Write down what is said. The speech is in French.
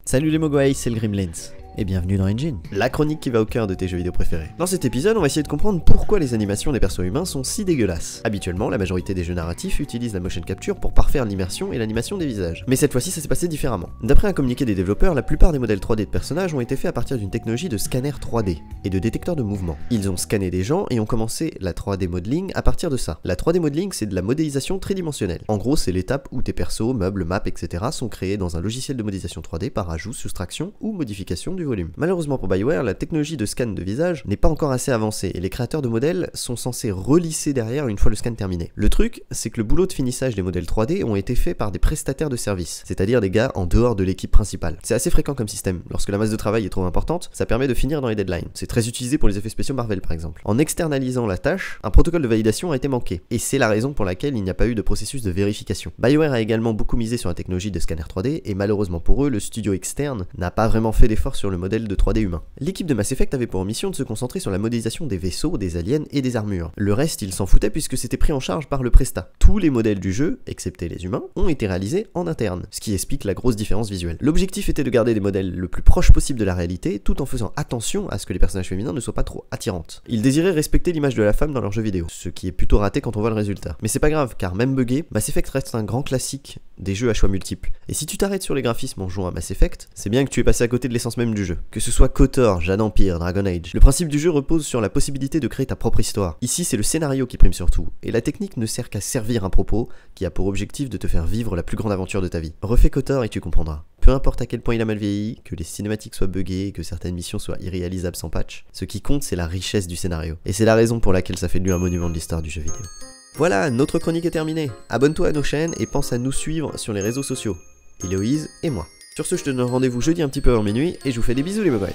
Salut les Mogwai, c'est le Gremlins, et bienvenue dans Engine, la chronique qui va au cœur de tes jeux vidéo préférés. Dans cet épisode, on va essayer de comprendre pourquoi les animations des persos humains sont si dégueulasses. Habituellement, la majorité des jeux narratifs utilisent la motion capture pour parfaire l'immersion et l'animation des visages. Mais cette fois-ci, ça s'est passé différemment. D'après un communiqué des développeurs, la plupart des modèles 3D de personnages ont été faits à partir d'une technologie de scanner 3D et de détecteur de mouvement. Ils ont scanné des gens et ont commencé la 3D modeling à partir de ça. La 3D modeling, c'est de la modélisation tridimensionnelle. En gros, c'est l'étape où tes persos, meubles, maps, etc. sont créés dans un logiciel de modélisation 3D par ajout, soustraction ou modification du volume. Malheureusement pour BioWare, la technologie de scan de visage n'est pas encore assez avancée et les créateurs de modèles sont censés relisser derrière une fois le scan terminé. Le truc, c'est que le boulot de finissage des modèles 3D ont été faits par des prestataires de services, c'est-à-dire des gars en dehors de l'équipe principale. C'est assez fréquent comme système. Lorsque la masse de travail est trop importante, ça permet de finir dans les deadlines. C'est très utilisé pour les effets spéciaux Marvel par exemple. En externalisant la tâche, un protocole de validation a été manqué, et c'est la raison pour laquelle il n'y a pas eu de processus de vérification. BioWare a également beaucoup misé sur la technologie de scanner 3D, et malheureusement pour eux, le studio externe n'a pas vraiment fait d'effort sur le modèle de 3D humain. L'équipe de Mass Effect avait pour mission de se concentrer sur la modélisation des vaisseaux, des aliens et des armures. Le reste, ils s'en foutaient puisque c'était pris en charge par le prestat. Tous les modèles du jeu, excepté les humains, ont été réalisés en interne, ce qui explique la grosse différence visuelle. L'objectif était de garder des modèles le plus proches possible de la réalité, tout en faisant attention à ce que les personnages féminins ne soient pas trop attirantes. Ils désiraient respecter l'image de la femme dans leurs jeux vidéo, ce qui est plutôt raté quand on voit le résultat. Mais c'est pas grave, car même buggé, Mass Effect reste un grand classique des jeux à choix multiples. Et si tu t'arrêtes sur les graphismes en jouant à Mass Effect, c'est bien que tu es passé à côté de l'essence même du jeu. Que ce soit KOTOR, Jade Empire, Dragon Age, le principe du jeu repose sur la possibilité de créer ta propre histoire. Ici, c'est le scénario qui prime surtout, et la technique ne sert qu'à servir un propos qui a pour objectif de te faire vivre la plus grande aventure de ta vie. Refais KOTOR et tu comprendras. Peu importe à quel point il a mal vieilli, que les cinématiques soient buggées et que certaines missions soient irréalisables sans patch, ce qui compte c'est la richesse du scénario. Et c'est la raison pour laquelle ça fait de lui un monument de l'histoire du jeu vidéo. Voilà, notre chronique est terminée. Abonne-toi à nos chaînes et pense à nous suivre sur les réseaux sociaux. Héloïse et moi. Sur ce, je te donne rendez-vous jeudi un petit peu avant minuit et je vous fais des bisous les Mogwai.